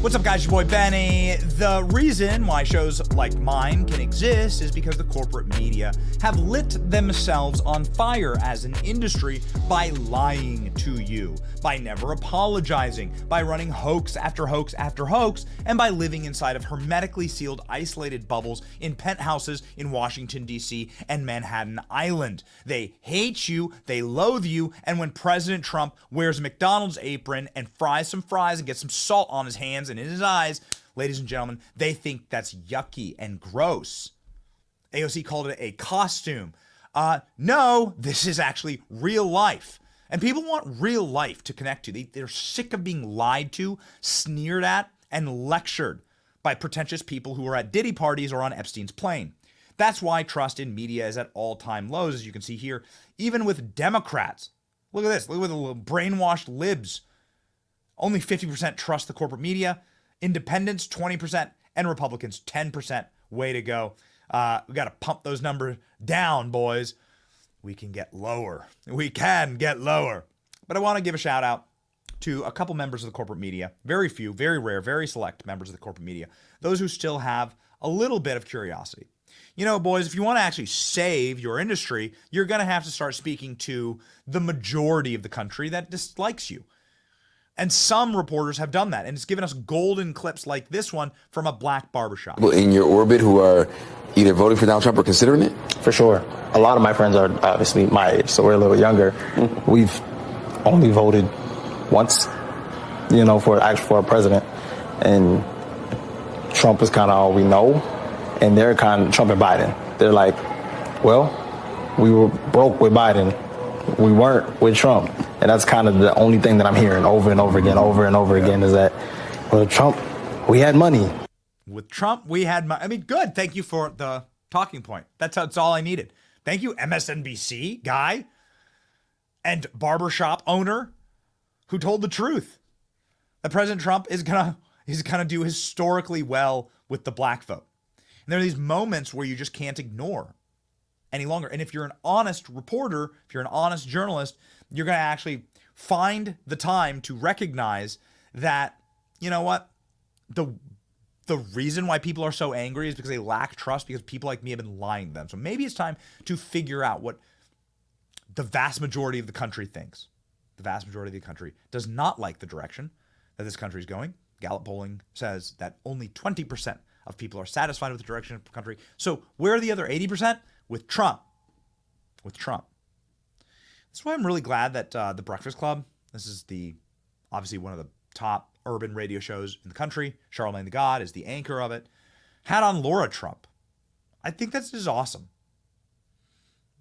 What's up, guys? Your boy Benny. The reason why shows like mine can exist is because the corporate media have lit themselves on fire as an industry by lying to you, by never apologizing, by running hoax after hoax after hoax, and by living inside of hermetically sealed, isolated bubbles in penthouses in Washington, D.C. and Manhattan Island. They hate you, they loathe you, and when President Trump wears a McDonald's apron and fries some fries and gets some salt on his hands and in his eyes, ladies and gentlemen, they think that's yucky and gross. AOC called it a costume. No, this is actually real life. And people want real life to connect to. They're sick of being lied to, sneered at, and lectured by pretentious people who are at Diddy parties or on Epstein's plane. That's why trust in media is at all-time lows, as you can see here, even with Democrats. Look at this. Look at the little brainwashed libs. Only 50% trust the corporate media, independents 20%, and Republicans 10%. Way to go. We got to pump those numbers down, boys. We can get lower. We can get lower. But I want to give a shout out to a couple members of the corporate media. Very few, very rare, very select members of the corporate media. Those who still have a little bit of curiosity. You know, boys, if you want to actually save your industry, you're going to have to start speaking to the majority of the country that dislikes you. And some reporters have done that, and it's given us golden clips like this one from a black barbershop. People in your orbit who are either voting for Donald Trump or considering it? For sure. A lot of my friends are obviously my age, so we're a little younger. We've only voted once, you know, for a president, and Trump is kind of all we know, and they're kind of Trump and Biden. They're like, well, we were broke with Biden. We weren't with Trump. And that's kind of the only thing that I'm hearing over and over again, is that, well, Trump, we had money. With Trump, we had money. I mean, good. Thank you for the talking point. That's all I needed. Thank you, MSNBC guy and barbershop owner who told the truth. That President Trump is gonna do historically well with the black vote. And there are these moments where you just can't ignore any longer. And if you're an honest reporter, if you're an honest journalist, you're going to actually find the time to recognize that, you know what, the reason why people are so angry is because they lack trust, because people like me have been lying to them. So maybe it's time to figure out what the vast majority of the country thinks. The vast majority of the country does not like the direction that this country is going. Gallup polling says that only 20% of people are satisfied with the direction of the country. So where are the other 80%? With Trump. With Trump. That's why I'm really glad that The Breakfast Club, this is obviously one of the top urban radio shows in the country. Charlamagne the God is the anchor of it. Had on Lara Trump. I think that's just awesome.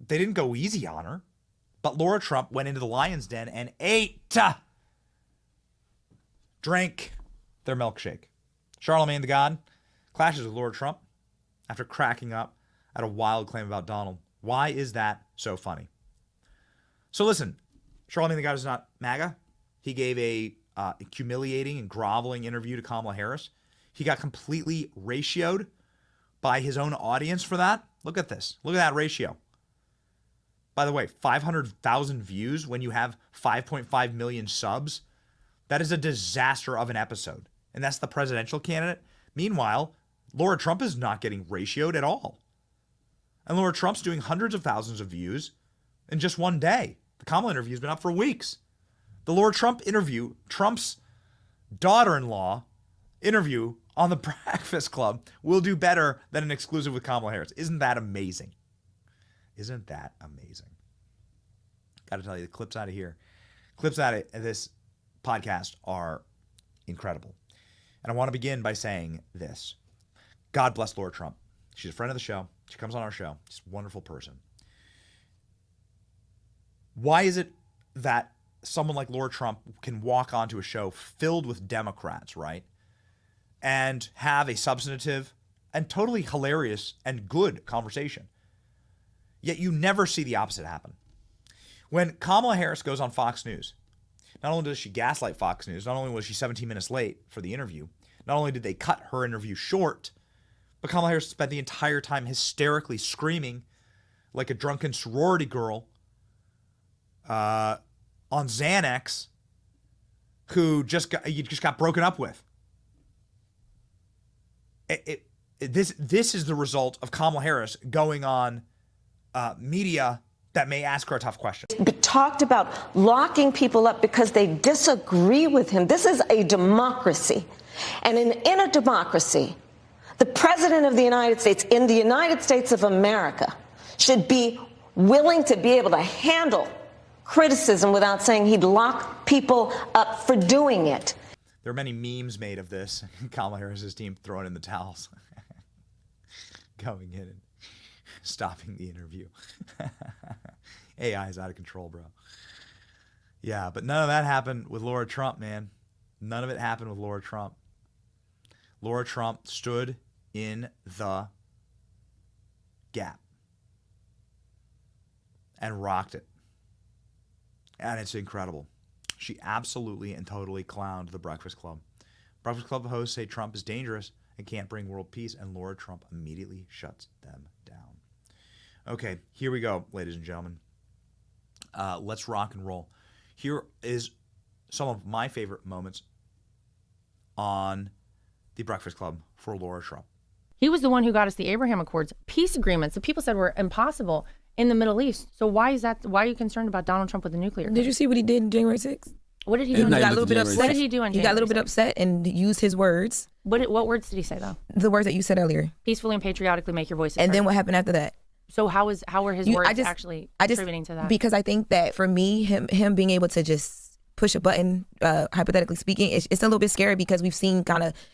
They didn't go easy on her, but Lara Trump went into the lion's den and drank their milkshake. Charlamagne the God clashes with Lara Trump after cracking up at a wild claim about Donald. Why is that so funny? So listen, Charlamagne the God is not MAGA. He gave a humiliating and groveling interview to Kamala Harris. He got completely ratioed by his own audience for that. Look at this. Look at that ratio. By the way, 500,000 views when you have 5.5 million subs. That is a disaster of an episode. And that's the presidential candidate. Meanwhile, Lara Trump is not getting ratioed at all. And Lara Trump's doing hundreds of thousands of views in just one day. The Kamala interview has been up for weeks. The Lara Trump interview, Trump's daughter-in-law interview on The Breakfast Club, will do better than an exclusive with Kamala Harris. Isn't that amazing? Isn't that amazing? Got to tell you, the clips out of here, clips out of this podcast are incredible. And I want to begin by saying this. God bless Lara Trump. She's a friend of the show. She comes on our show. She's a wonderful person. Why is it that someone like Lara Trump can walk onto a show filled with Democrats, right, and have a substantive and totally hilarious and good conversation, yet you never see the opposite happen? When Kamala Harris goes on Fox News, not only does she gaslight Fox News, not only was she 17 minutes late for the interview, not only did they cut her interview short, but Kamala Harris spent the entire time hysterically screaming like a drunken sorority girl on Xanax who just got broken up with. This is the result of Kamala Harris going on media that may ask her a tough question. But talked about locking people up because they disagree with him. This is a democracy. And in a democracy, the president of the United States, in the United States of America, should be willing to be able to handle criticism without saying he'd lock people up for doing it. There are many memes made of this. Kamala Harris's team throwing in the towels, going in and stopping the interview. AI is out of control, bro. Yeah, but none of that happened with Lara Trump, man. None of it happened with Lara Trump. Lara Trump stood in the gap and rocked it. And it's incredible. She absolutely and totally clowned the Breakfast Club. Breakfast Club hosts say Trump is dangerous and can't bring world peace, and Lara Trump immediately shuts them down. Okay, here we go, ladies and gentlemen. Let's rock and roll. Here is some of my favorite moments on the Breakfast Club for Lara Trump. He was the one who got us the Abraham Accords peace agreements that people said were impossible in the Middle East. So why is that? Why are you concerned about Donald Trump with the nuclear? Did you see what he did on January 6th? What did he do? He got a little bit upset. What did he do on January 6th? He got a little bit upset and used his words. What words did he say, though? The words that you said earlier. Peacefully and patriotically make your voices And heard. then what happened after that? So how were his words actually contributing to that? Because I think that for me, him being able to just push a button, hypothetically speaking, it's a little bit scary because we've seen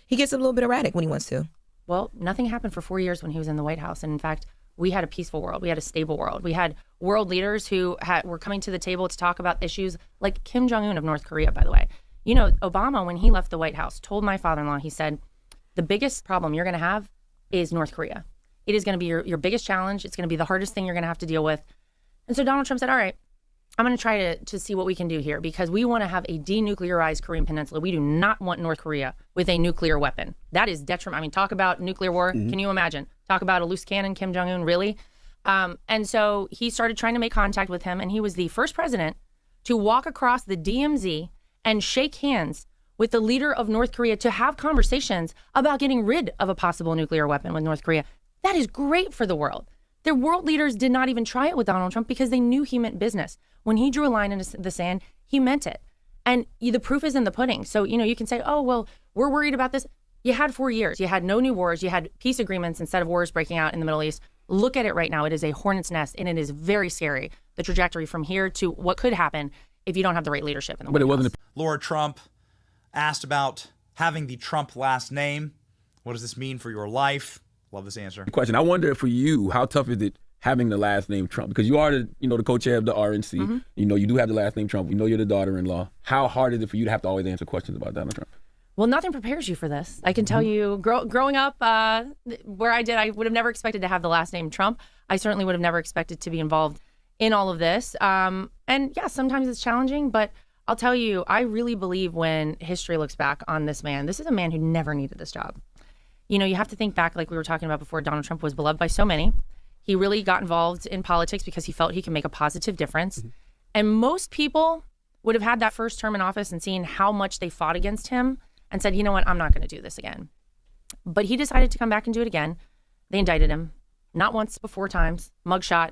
he gets a little bit erratic when he wants to. Well, nothing happened for 4 years when he was in the White House. And in fact, we had a peaceful world. We had a stable world. We had world leaders who were coming to the table to talk about issues like Kim Jong-un of North Korea, by the way. You know, Obama, when he left the White House, told my father-in-law, he said, the biggest problem you're going to have is North Korea. It is going to be your biggest challenge. It's going to be the hardest thing you're going to have to deal with. And so Donald Trump said, all right, I'm going to try to see what we can do here because we want to have a denuclearized Korean Peninsula. We do not want North Korea with a nuclear weapon. That is detrimental. I mean, talk about nuclear war. Mm-hmm. Can you imagine? Talk about a loose cannon, Kim Jong-un, really? And so he started trying to make contact with him, and he was the first president to walk across the DMZ and shake hands with the leader of North Korea to have conversations about getting rid of a possible nuclear weapon with North Korea. That is great for the world. The world leaders did not even try it with Donald Trump because they knew he meant business. When he drew a line in the sand, he meant it. And the proof is in the pudding. So, you can say, oh, well, we're worried about this. You had 4 years. You had no new wars. You had peace agreements instead of wars breaking out in the Middle East. Look at it right now. It is a hornet's nest, and it is very scary, the trajectory from here to what could happen if you don't have the right leadership in the White House. Lara Trump asked about having the Trump last name. What does this mean for your life? Love this answer. Question. I wonder for you, how tough is it having the last name Trump? Because you are the co-chair of the RNC. Mm-hmm. You do have the last name Trump. We know you're the daughter-in-law. How hard is it for you to have to always answer questions about Donald Trump? Well, nothing prepares you for this. I can tell you, growing up where I would have never expected to have the last name Trump. I certainly would have never expected to be involved in all of this. And yeah, sometimes it's challenging, but I'll tell you, I really believe when history looks back on this man, this is a man who never needed this job. You have to think back, like we were talking about before, Donald Trump was beloved by so many. He really got involved in politics because he felt he could make a positive difference. Mm-hmm. And most people would have had that first term in office and seen how much they fought against him and said, you know what, I'm not going to do this again. But he decided to come back and do it again. They indicted him, not once but 4 times, mugshot,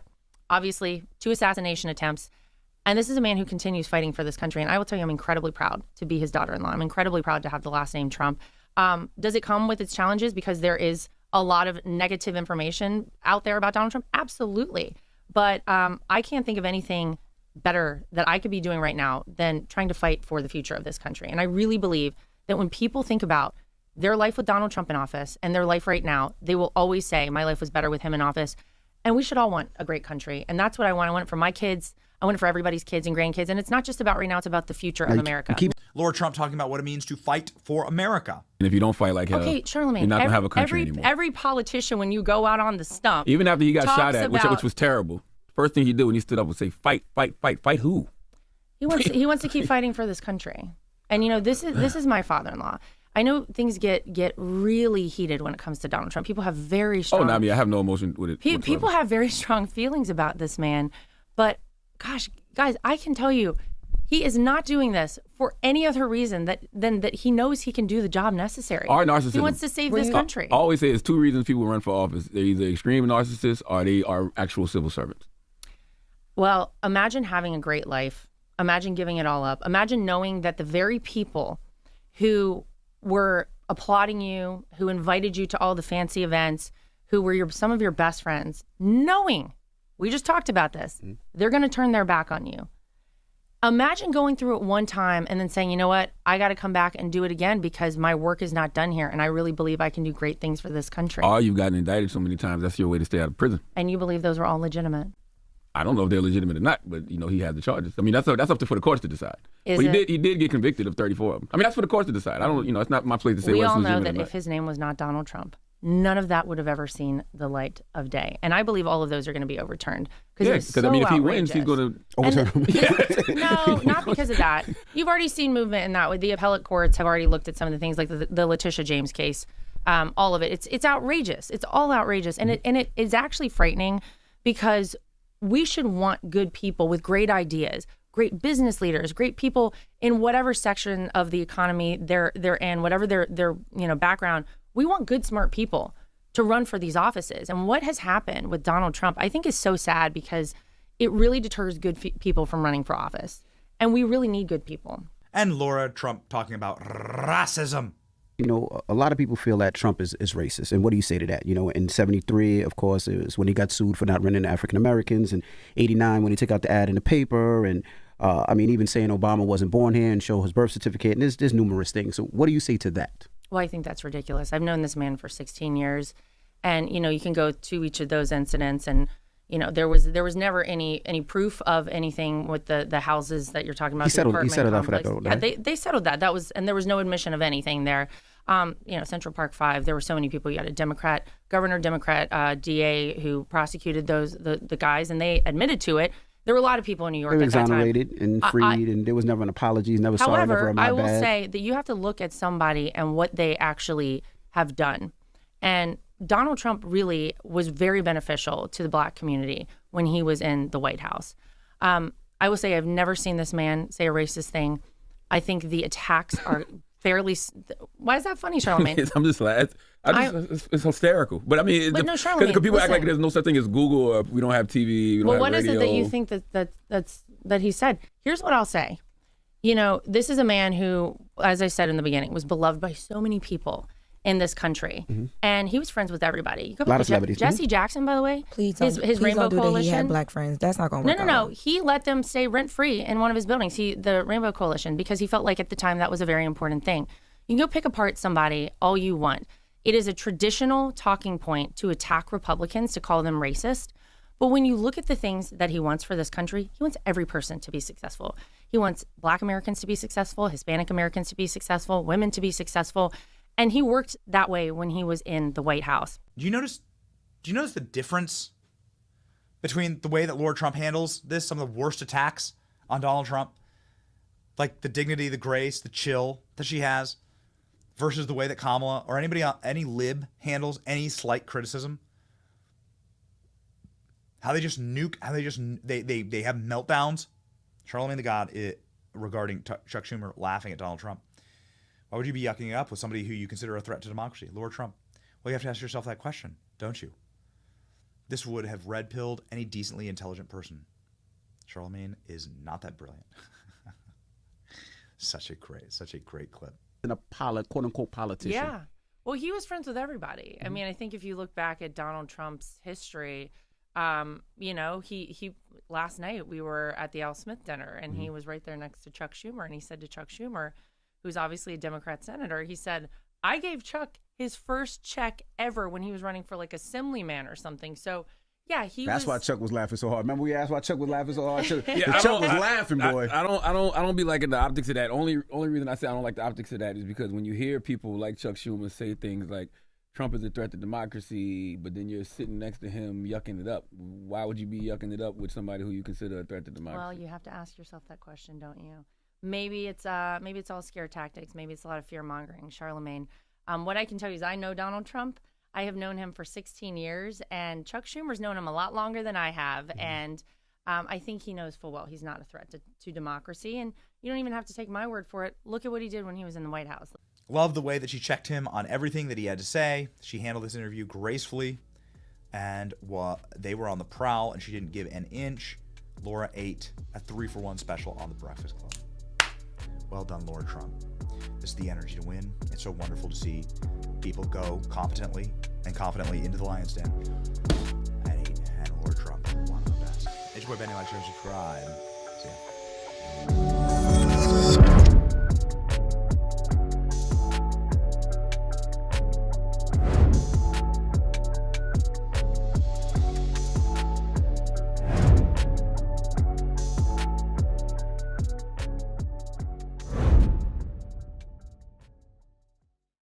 obviously 2 assassination attempts. And this is a man who continues fighting for this country. And I will tell you, I'm incredibly proud to be his daughter-in-law. I'm incredibly proud to have the last name Trump. Does it come with its challenges because there is a lot of negative information out there about Donald Trump? Absolutely. But I can't think of anything better that I could be doing right now than trying to fight for the future of this country. And I really believe that when people think about their life with Donald Trump in office and their life right now, they will always say, my life was better with him in office. And we should all want a great country. And that's what I want. I want it for my kids. I want it for everybody's kids and grandkids. And it's not just about right now, it's about the future of America. Lara Trump talking about what it means to fight for America. And if you don't fight like hell, okay, Charlamagne, you're not going to have a country anymore. Every politician, when you go out on the stump, even after he got shot at, which was terrible, first thing he did when he stood up was say, fight, fight, fight, fight who? He wants to keep fighting for this country. And, this is my father-in-law. I know things get really heated when it comes to Donald Trump. People have very strong... I have no emotion with it. People have very strong feelings about this man. But, gosh, guys, I can tell you, He is not doing this for any other reason than that he knows he can do the job necessary. Our narcissism. He wants to save this country. I always say there's two reasons people run for office. They're either extreme narcissists or they are actual civil servants. Well, imagine having a great life. Imagine giving it all up. Imagine knowing that the very people who were applauding you, who invited you to all the fancy events, who were some of your best friends, knowing, we just talked about this, they're going to turn their back on you. Imagine going through it one time and then saying, you know what, I got to come back and do it again because my work is not done here and I really believe I can do great things for this country. Or you've gotten indicted so many times, that's your way to stay out of prison. And you believe those were all legitimate. I don't know if they're legitimate or not, but he has the charges. I mean, that's up to for the courts to decide. Is but it? He did get convicted of 34 of them. I mean, that's for the courts to decide. I don't, it's not my place to say we what's all know legitimate that or not. if his name was not Donald Trump, none of that would have ever seen the light of day. And I believe all of those are going to be overturned. Because I mean, if he wins, he's going to Overturn him. No, not because of that. You've already seen movement in that way. The appellate courts have already looked at some of the things, like the Letitia James case. All of it. It's outrageous. It's all outrageous, and it is actually frightening because we should want good people with great ideas, great business leaders, great people in whatever section of the economy they're in, whatever their background. We want good, smart people to run for these offices. And what has happened with Donald Trump, I think, is so sad because it really deters good people from running for office. And we really need good people. And Lara Trump talking about racism. A lot of people feel that Trump is racist. And what do you say to that? In 73, of course, it was when he got sued for not running African Americans. And 89, when he took out the ad in the paper. And even saying Obama wasn't born here and show his birth certificate. And there's numerous things. So what do you say to that? Well, I think that's ridiculous. I've known this man for 16 years. And, you can go to each of those incidents and, there was never any proof of anything with the houses that you're talking about. He settled out for that, though, right? Yeah, they settled that. And there was no admission of anything there. Central Park 5, there were so many people. You had a governor Democrat, DA who prosecuted the guys, and they admitted to it. There were a lot of people in New York they were at that time. exonerated and freed, and there was never an apology. Never sorry, never However, my I will bad. say that you have to look at somebody and what they actually have done. And Donald Trump really was very beneficial to the Black community when he was in the White House. I will say I've never seen this man say a racist thing. I think the attacks are fairly. Why is that funny, Charlamagne? I'm just like, it's hysterical. But I mean, But no, Charlamagne, because people act like listen. there's no such thing as Google, or we don't have TV, we don't Well, have what is radio. it that you think that he said? Here's what I'll say. This is a man who, as I said in the beginning, was beloved by so many people in this country, and he was friends with everybody. You go A lot back of to celebrities. Jesse Jackson, by the way. Please his don't Rainbow do that. Coalition. He had black friends. That's not going to work. No. He let them stay rent free in one of his buildings. The Rainbow Coalition, because he felt like at the time that was a very important thing. You can go pick apart somebody all you want. It is a traditional talking point to attack Republicans, to call them racist. But when you look at the things that he wants for this country, he wants every person to be successful. He wants Black Americans to be successful, Hispanic Americans to be successful, women to be successful. And he worked that way when he was in the White House. Do you notice the difference between the way that Lara Trump handles this, some of the worst attacks on Donald Trump, like the dignity, the grace, the chill that she has, versus the way that Kamala or any lib handles any slight criticism? How they just nuke, they have meltdowns. Charlamagne the God regarding Chuck Schumer laughing at Donald Trump. Why would you be yucking it up with somebody who you consider a threat to democracy? Lara Trump. Well, you have to ask yourself that question, don't you? This would have red-pilled any decently intelligent person. Charlamagne is not that brilliant. Such a great clip. A quote-unquote politician. Yeah. Well, he was friends with everybody. I mean, I think if you look back at Donald Trump's history, he last night we were at the Al Smith dinner, and he was right there next to Chuck Schumer, and he said to Chuck Schumer, who's obviously a Democrat senator, he said, I gave Chuck his first check ever when he was running for like assemblyman or something. So, yeah, That's why Chuck was laughing so hard. Remember we asked why Chuck was laughing so hard? Chuck I was laughing, boy. I don't be liking the optics of that. Only reason I say I don't like the optics of that is because when you hear people like Chuck Schumer say things like Trump is a threat to democracy, but then you're sitting next to him yucking it up. Why would you be yucking it up with somebody who you consider a threat to democracy? Well, you have to ask yourself that question, don't you? Maybe it's all scare tactics. Maybe it's a lot of fear mongering. Charlamagne. What I can tell you is I know Donald Trump. I have known him for 16 years, and Chuck Schumer's known him a lot longer than I have. And I think he knows full well he's not a threat to democracy. And you don't even have to take my word for it. Look at what he did when he was in the White House. Love the way that she checked him on everything that he had to say. She handled this interview gracefully. And they were on the prowl, and she didn't give an inch. Laura ate a 3-for-1 special on The Breakfast Club. Well done, Lara Trump. This is the energy to win. It's so wonderful to see people go competently into the lion's den. And Lara Trump, one of the best. It's your boy Benny. Like, share, and subscribe. See ya.